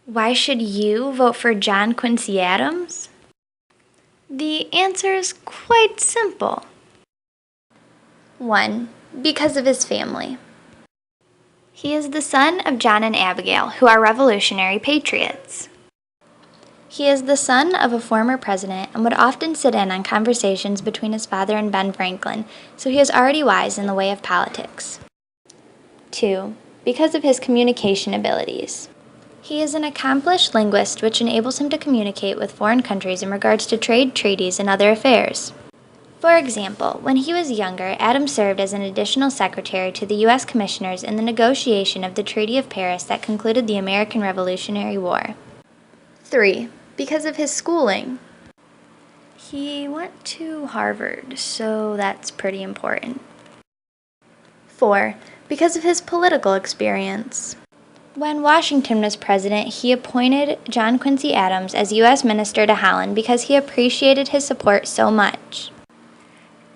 Why should you vote for John Quincy Adams? The answer is quite simple. 1. Because of his family. He is the son of John and Abigail, who are Revolutionary patriots. He is the son of a former president and would often sit in on conversations between his father and Ben Franklin, so he is already wise in the way of politics. 2. Because of his communication abilities. He is an accomplished linguist, which enables him to communicate with foreign countries in regards to trade, treaties, and other affairs. For example, when he was younger, Adams served as an additional secretary to the U.S. commissioners in the negotiation of the Treaty of Paris that concluded the American Revolutionary War. 3. Because of his schooling. He went to Harvard, so that's pretty important. 4. Because of his political experience. When Washington was president, he appointed John Quincy Adams as U.S. Minister to Holland because he appreciated his support so much.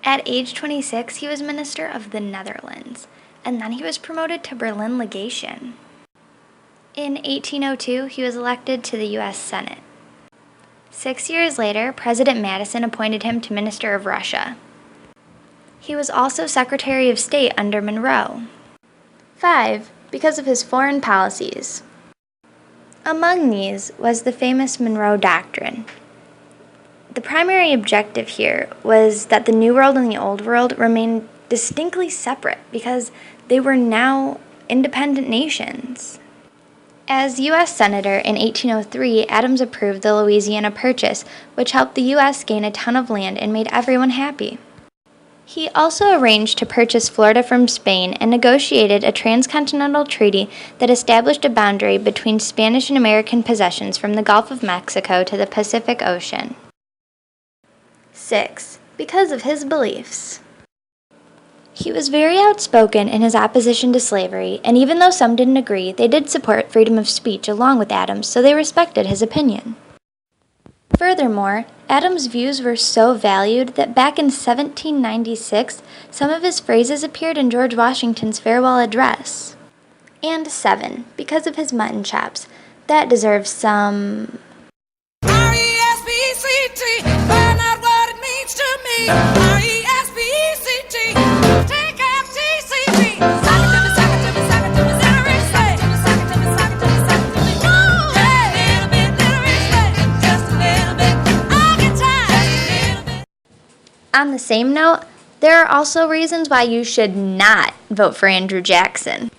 At age 26, he was Minister of the Netherlands, and then he was promoted to Berlin Legation. In 1802, he was elected to the U.S. Senate. 6 years later, President Madison appointed him to Minister of Russia. He was also Secretary of State under Monroe. 5. Because of his foreign policies. Among these was the famous Monroe Doctrine. The primary objective here was that the New World and the Old World remained distinctly separate because they were now independent nations. As U.S. Senator in 1803, Adams approved the Louisiana Purchase, which helped the U.S. gain a ton of land and made everyone happy. He also arranged to purchase Florida from Spain and negotiated a transcontinental treaty that established a boundary between Spanish and American possessions from the Gulf of Mexico to the Pacific Ocean. 6. Because of his beliefs. He was very outspoken in his opposition to slavery, and even though some didn't agree, they did support freedom of speech along with Adams, so they respected his opinion. Furthermore, Adams' views were so valued that back in 1796, some of his phrases appeared in George Washington's farewell address. And 7. Because of his mutton chops. That deserves some... R-E-S-P-E-C-T, find out what it means to me. R-E-S-P-E-C-T, take F-T-C-T. Sock it to me, sock it to me, sock it to me, Zillary Slay. Sock it to me, sock it to me, sock it to me. Oh, hey, little bit, Zillary Slay. Just a little bit, all the time. On the same note, there are also reasons why you should not vote for Andrew Jackson.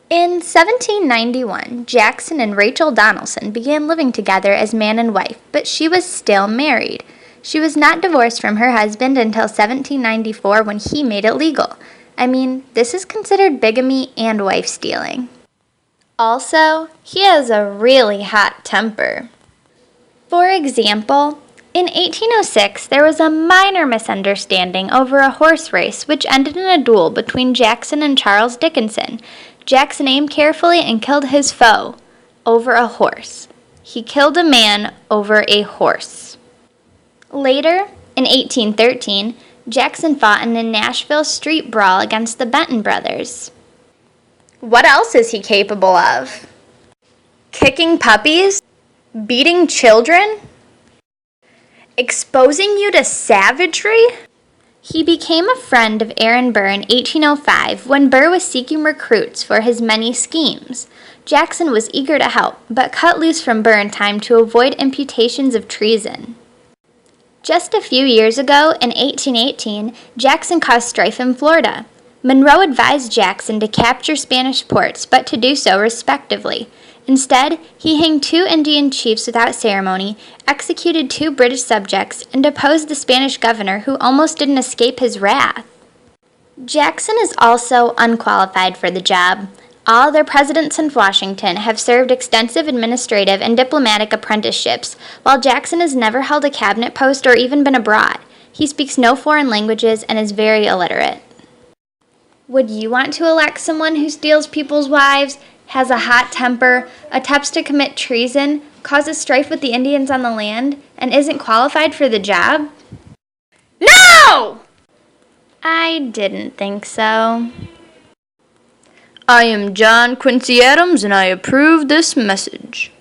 In 1791, Jackson and Rachel Donaldson began living together as man and wife, but she was still married. She was not divorced from her husband until 1794 when he made it legal. I mean, this is considered bigamy and wife stealing. Also, he has a really hot temper. For example, in 1806, there was a minor misunderstanding over a horse race which ended in a duel between Jackson and Charles Dickinson. Jackson aimed carefully and killed his foe over a horse. He killed a man over a horse. Later, in 1813, Jackson fought in a Nashville street brawl against the Benton brothers. What else is he capable of? Kicking puppies? Beating children? Exposing you to savagery? He became a friend of Aaron Burr in 1805 when Burr was seeking recruits for his many schemes. Jackson was eager to help, but cut loose from Burr in time to avoid imputations of treason. Just a few years ago, in 1818, Jackson caused strife in Florida. Monroe advised Jackson to capture Spanish ports, but to do so respectively. Instead, he hanged 2 Indian chiefs without ceremony, executed 2 British subjects, and deposed the Spanish governor who almost didn't escape his wrath. Jackson is also unqualified for the job. All other presidents in Washington have served extensive administrative and diplomatic apprenticeships, while Jackson has never held a cabinet post or even been abroad. He speaks no foreign languages and is very illiterate. Would you want to elect someone who steals people's wives, has a hot temper, attempts to commit treason, causes strife with the Indians on the land, and isn't qualified for the job? No! I didn't think so. I am John Quincy Adams, and I approve this message.